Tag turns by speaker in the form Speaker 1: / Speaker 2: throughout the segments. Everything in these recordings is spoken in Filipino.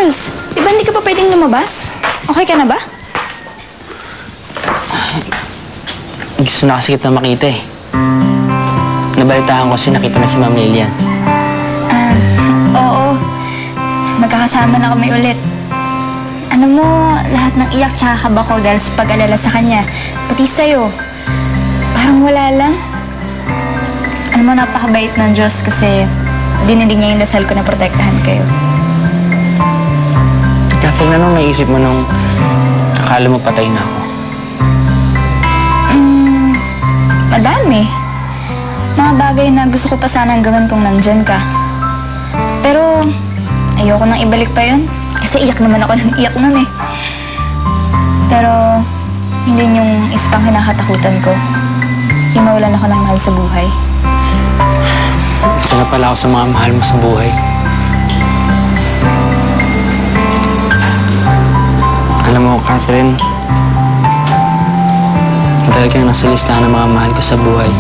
Speaker 1: Charles, di ba hindi ka pa pwedeng lumabas? Okay ka na ba?
Speaker 2: Gusto na kasi kita makita eh. Nabalitaan ko kasi nakita na si Ma'am Lilian.
Speaker 1: Oo. Magkakasama na kami ulit. Ano mo, lahat ng iyak tsaka kaba ko dahil sa pag-alala sa kanya, pati sa'yo. Parang wala lang. Ano mo, napakabait ng Diyos kasi dinidig niya yung dasal ko na protektahan kayo.
Speaker 2: Catherine, anong naisip mo nung akala mo patay na ako?
Speaker 1: Madami. Mga bagay na gusto ko pa sanang gawin kung nandyan ka. Pero ayoko nang ibalik pa yun. Kasi iyak naman ako ng iyak nun eh. Pero hindi yung isa pang kinakatakutan ko. Yung mawalan ako ng mahal sa buhay.
Speaker 2: Isa na pala ako sa mga mahal mo sa buhay. Alam mo, Catherine, dahil kang nasa listahan ng mga mahal ko sa buhay.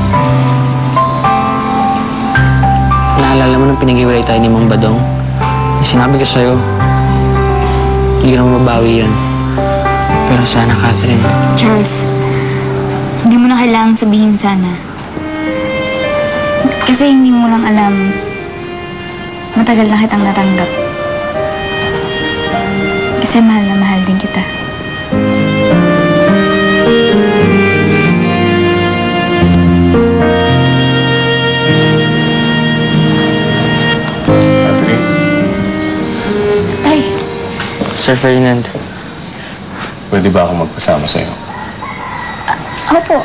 Speaker 2: Naalala mo nung pinag-iwalay tayo ni Mang Badong? Sinabi ko sa'yo, hindi ko na mababawi yun. Pero sana, Catherine.
Speaker 1: Charles, hindi mo na kailangang sabihin sana. Kasi hindi mo lang alam, matagal na kitang natanggap. Kasi mahal na mahal din kita.
Speaker 3: Catherine?
Speaker 1: Tay,
Speaker 2: Sir Ferdinand.
Speaker 3: Pwede ba ako magpasama sa'yo?
Speaker 1: opo.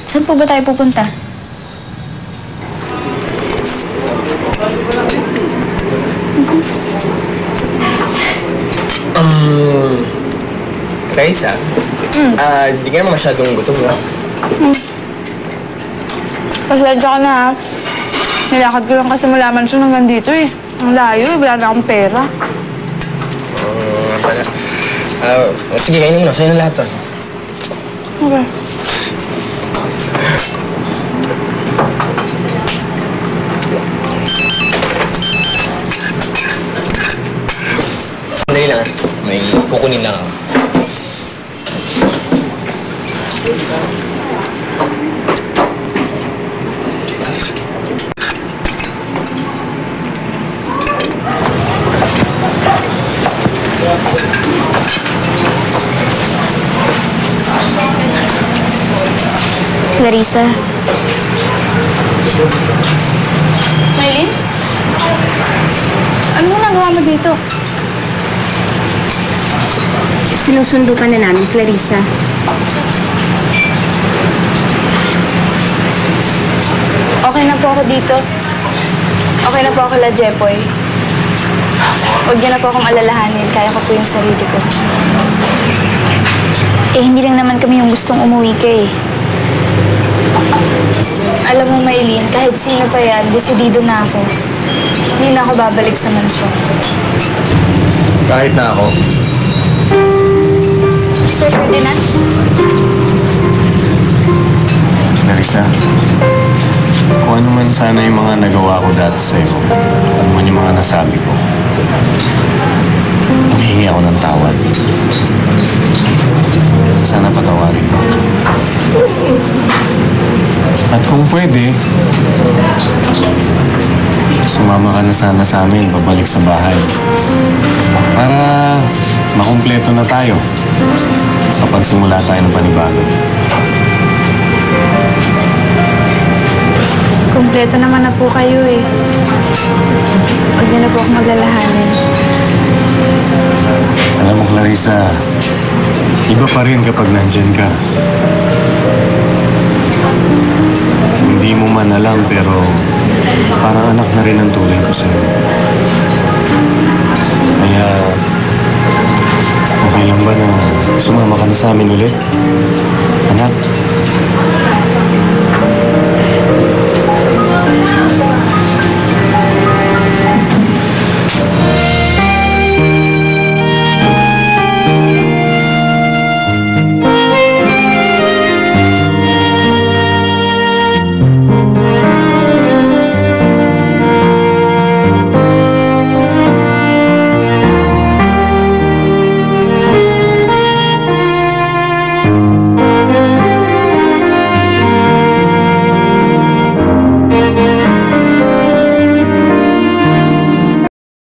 Speaker 1: Saan po ba tayo pupunta?
Speaker 4: Raisa, di ka naman masyadong gutom, no?
Speaker 5: Pasensya ka na, ha? Nilakad ko lang kasi mula mansyon hanggang dito, eh. Ang layo, eh. Wala na akong pera.
Speaker 4: Nga pala. Sige, kainin mo na. Sa'yo na lahat to.
Speaker 5: Okay.
Speaker 4: Sandali lang, ha? May kukunin lang ako.
Speaker 1: Clarissa.
Speaker 5: Maylin? Ano ginagawa mo dito?
Speaker 6: Sinusundo ka na namin, Clarissa.
Speaker 5: Okay na po ako dito. Okay na po ako kala Jepoy. Huwag niyo na po akong alalahanin. Kaya ko po yung sarili ko.
Speaker 1: Eh, hindi lang naman kami yung gustong umuwi ka eh.
Speaker 5: Alam mo, Maylin, kahit sino pa yan, desidido na ako. Hindi na ako babalik sa mansyon.
Speaker 3: Kahit na ako.
Speaker 5: Sir Ferdinand?
Speaker 3: Clarissa, kung ano man sana yung mga nagawa ko dati sa'yo, ano man yung mga nasabi ko, humihingi ako ng tawad. Sana patawarin mo. At kung pwede, sumama ka na sana sa amin, babalik sa bahay. Para makumpleto na tayo kapag simula tayo ng panibago.
Speaker 5: Kumpleto naman na po kayo eh. Huwag niyo na po akong maglalahanin.
Speaker 3: Alam mo, Clarissa, iba pa rin kapag nandyan ka. Hindi mo man alam, pero parang anak na rin ang turing ko sa'yo. Kaya, okay lang ba na sumama ka na sa amin ulit?